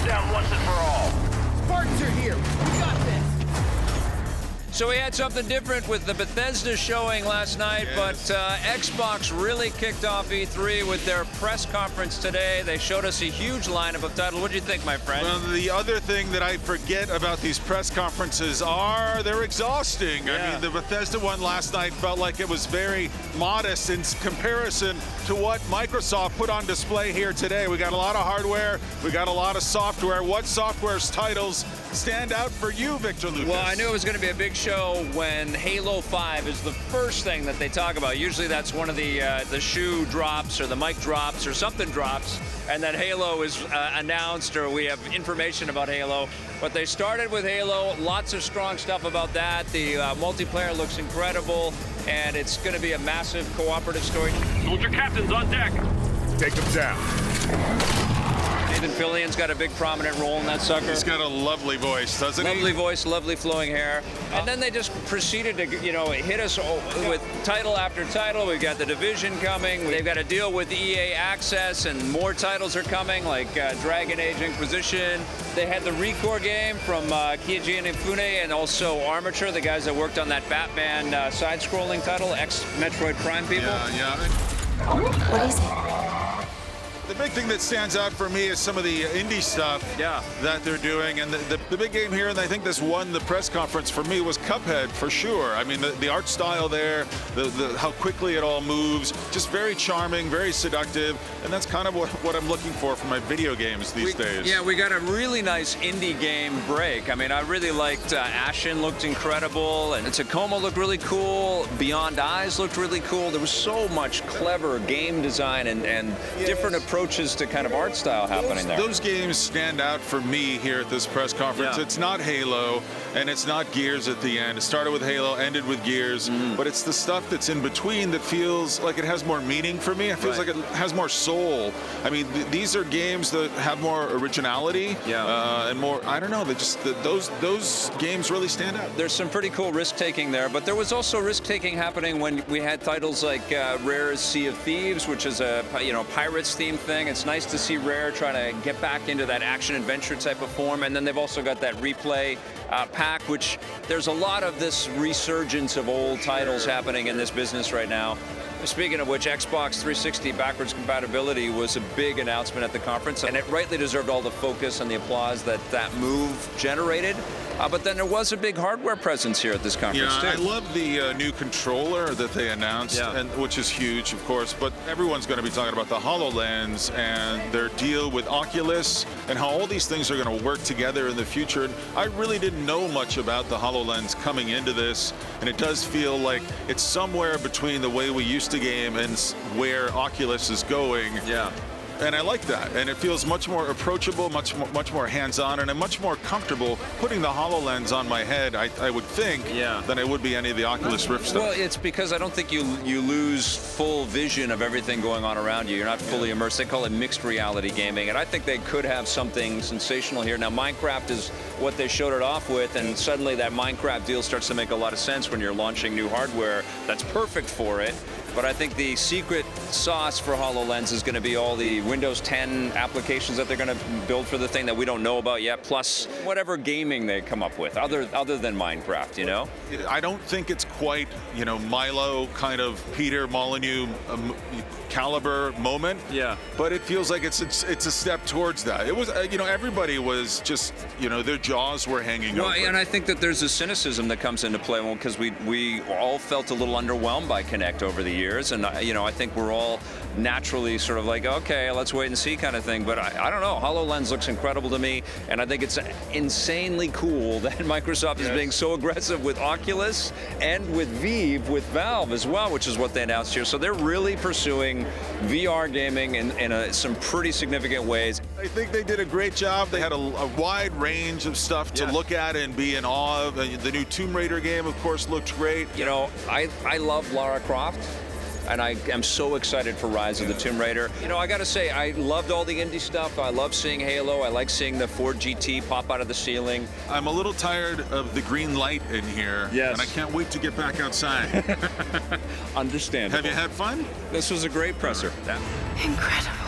this down once and for all. Spartans are here. We got this. So we had something different with the Bethesda showing last night, but Xbox really kicked off E3 with their press conference today. They showed us a huge lineup of titles. What do you think, my friend? Well, the other thing that I forget about these press conferences are they're exhausting. Yeah. I mean, the Bethesda one last night felt like it was very modest in comparison to what Microsoft put on display here today. We got a lot of hardware. We got a lot of software. What software's titles stand out for you, Victor Lucas? Well, I knew it was going to be a big show when Halo 5 is the first thing that they talk about. Usually that's one of the shoe drops or the mic drops or something drops, and then Halo is announced or we have information about Halo. But they started with Halo, lots of strong stuff about that. The multiplayer looks incredible, and it's going to be a massive cooperative story. Soldier captains on deck. Take them down. Nathan Fillion's got a big prominent role in that sucker. He's got a lovely voice, doesn't he? Lovely voice, lovely flowing hair. And then they just proceeded to, hit us with title after title. We've got The Division coming. They've got to deal with EA Access, and more titles are coming, like Dragon Age Inquisition. They had the Recore game from Keiji Inafune, and also Armature, the guys that worked on that Batman side-scrolling title, ex-Metroid Prime people. Yeah. What is it? The big thing that stands out for me is some of the indie stuff that they're doing. And the big game here, and I think this won the press conference for me, was Cuphead, for sure. I mean, the art style there, how quickly it all moves, just very charming, very seductive. And that's kind of what I'm looking for my video games these days. Yeah, we got a really nice indie game break. I mean, I really liked Ashen looked incredible, and Tacoma looked really cool. Beyond Eyes looked really cool. There was so much clever game design and different approaches to kind of art style happening there. Those games stand out for me here at this press conference. Yeah. It's not Halo, and it's not Gears at the end. It started with Halo, ended with Gears, but it's the stuff that's in between that feels like it has more meaning for me. It feels like it has more soul. I mean, these are games that have more originality and more, I don't know, those games really stand out. There's some pretty cool risk-taking there, but there was also risk-taking happening when we had titles like Rare's Sea of Thieves, which is a Pirates-themed thing. It's nice to see Rare trying to get back into that action-adventure type of form, and then they've also got that replay pack, which there's a lot of this resurgence of old titles happening in this business right now. Speaking of which, Xbox 360 backwards compatibility was a big announcement at the conference, and it rightly deserved all the focus and the applause that move generated. But then there was a big hardware presence here at this conference, too. I love the new controller that they announced, which is huge, of course, but everyone's going to be talking about the HoloLens and their deal with Oculus and how all these things are going to work together in the future. And I really didn't know much about the HoloLens coming into this, and it does feel like it's somewhere between the way we used to game and where Oculus is going. Yeah. And I like that, and it feels much more approachable, much more hands-on, and I'm much more comfortable putting the HoloLens on my head, I would think, than I would be any of the Oculus Rift stuff. Well, it's because I don't think you lose full vision of everything going on around you. You're not fully immersed. They call it mixed reality gaming, and I think they could have something sensational here. Now, Minecraft is what they showed it off with, and suddenly that Minecraft deal starts to make a lot of sense when you're launching new hardware that's perfect for it. But I think the secret sauce for HoloLens is going to be all the Windows 10 applications that they're going to build for the thing that we don't know about yet, plus whatever gaming they come up with, other than Minecraft, I don't think it's quite, Milo kind of Peter Molyneux caliber moment. Yeah. But it feels like it's a step towards that. It was, everybody was just, their jaws were hanging open. And I think that there's a cynicism that comes into play because we all felt a little underwhelmed by Kinect over the years, and I think we're all naturally sort of like, okay, let's wait and see kind of thing. But I don't know. HoloLens looks incredible to me, and I think it's insanely cool that Microsoft is being so aggressive with Oculus and with Vive, with Valve as well, which is what they announced here. So they're really pursuing VR gaming in some pretty significant ways. I think they did a great job. They had a wide range of stuff to look at and be in awe of. The new Tomb Raider game, of course, looked great. I love Lara Croft. And I am so excited for Rise of the Tomb Raider. I gotta say, I loved all the indie stuff. I love seeing Halo. I like seeing the Ford GT pop out of the ceiling. I'm a little tired of the green light in here. Yes. And I can't wait to get back outside. Understandable. Have you had fun? This was a great presser. Incredible.